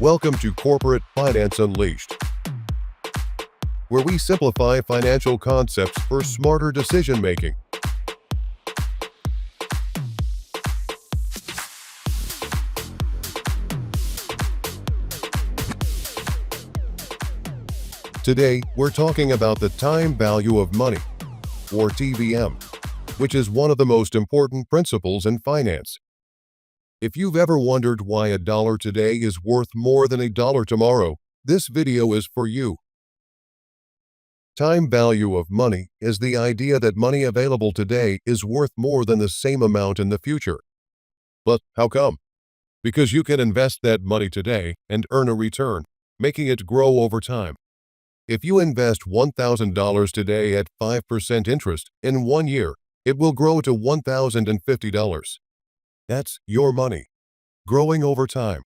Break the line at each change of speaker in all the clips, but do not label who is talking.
Welcome to Corporate Finance Unleashed, where we simplify financial concepts for smarter decision-making. Today, we're talking about the time value of money, or TVM, which is one of the most important principles in finance. If you've ever wondered why a dollar today is worth more than a dollar tomorrow, this video is for you. Time value of money is the idea that money available today is worth more than the same amount in the future. But how come? Because you can invest that money today and earn a return, making it grow over time. If you invest $1,000 today at 5% interest, in 1 year, it will grow to $1,050. That's your money, growing over time.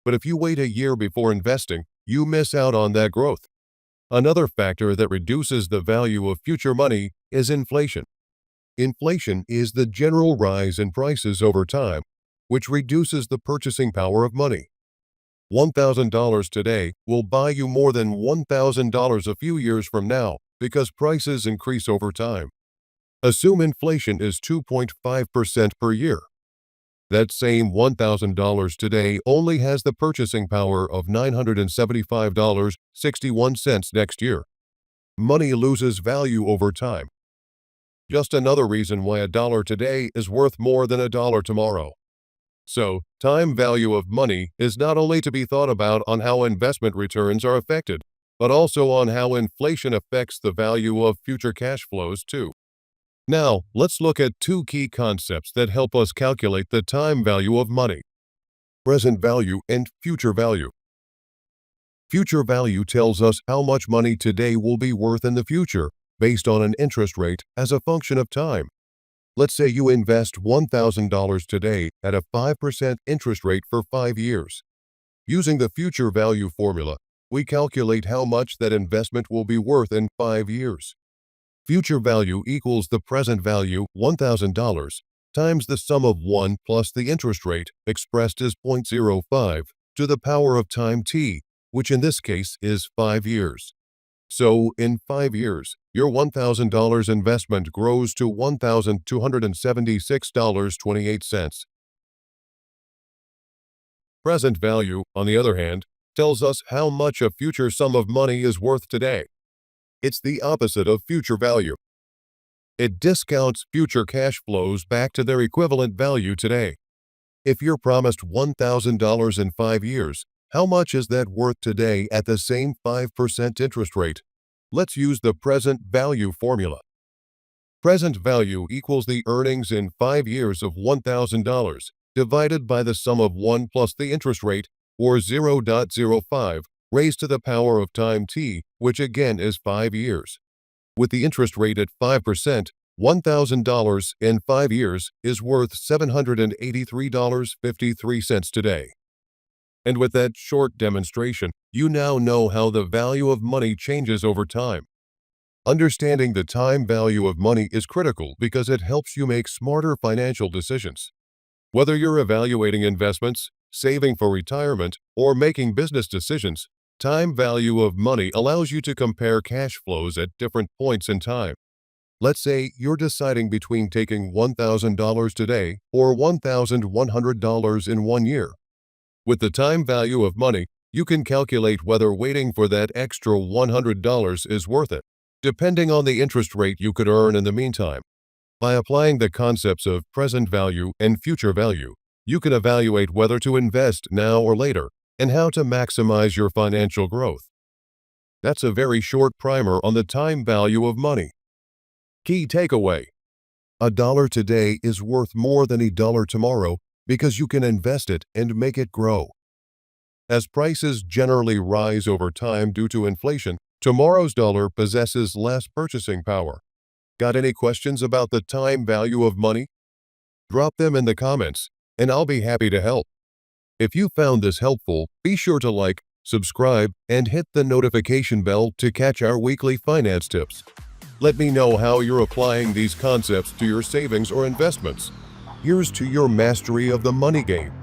But if you wait a year before investing, you miss out on that growth. Another factor that reduces the value of future money is inflation. Inflation is the general rise in prices over time, which reduces the purchasing power of money. $1,000 today will buy you more than $1,000 a few years from now because prices increase over time. Assume inflation is 2.5% per year. That same $1,000 today only has the purchasing power of $975.61 next year. Money loses value over time. Just another reason why a dollar today is worth more than a dollar tomorrow. So, time value of money is not only to be thought about on how investment returns are affected, but also on how inflation affects the value of future cash flows too. Now, let's look at two key concepts that help us calculate the time value of money: present value and future value. Future value tells us how much money today will be worth in the future based on an interest rate as a function of time. Let's say you invest $1,000 today at a 5% interest rate for 5 years. Using the future value formula, we calculate how much that investment will be worth in 5 years. Future value equals the present value, $1,000, times the sum of 1 plus the interest rate, expressed as 0.05, to the power of time t, which in this case is 5 years. So, in 5 years, your $1,000 investment grows to $1,276.28. Present value, on the other hand, tells us how much a future sum of money is worth today. It's the opposite of future value. It discounts future cash flows back to their equivalent value today. If you're promised $1,000 in 5 years, how much is that worth today at the same 5% interest rate? Let's use the present value formula. Present value equals the earnings in 5 years of $1,000 divided by the sum of 1 plus the interest rate, or 0.05, raised to the power of time t, which again is 5 years. With the interest rate at 5%, $1,000 in 5 years is worth $783.53 today. And with that short demonstration, you now know how the value of money changes over time. Understanding the time value of money is critical because it helps you make smarter financial decisions. Whether you're evaluating investments, saving for retirement, or making business decisions, time value of money allows you to compare cash flows at different points in time. Let's say you're deciding between taking $1,000 today or $1,100 in 1 year. With the time value of money, you can calculate whether waiting for that extra $100 is worth it, depending on the interest rate you could earn in the meantime. By applying the concepts of present value and future value, you can evaluate whether to invest now or later and how to maximize your financial growth. That's a very short primer on the time value of money. Key takeaway: a dollar today is worth more than a dollar tomorrow because you can invest it and make it grow. As prices generally rise over time due to inflation, tomorrow's dollar possesses less purchasing power. Got any questions about the time value of money? Drop them in the comments, and I'll be happy to help. If you found this helpful, be sure to like, subscribe, and hit the notification bell to catch our weekly finance tips. Let me know how you're applying these concepts to your savings or investments. Here's to your mastery of the money game.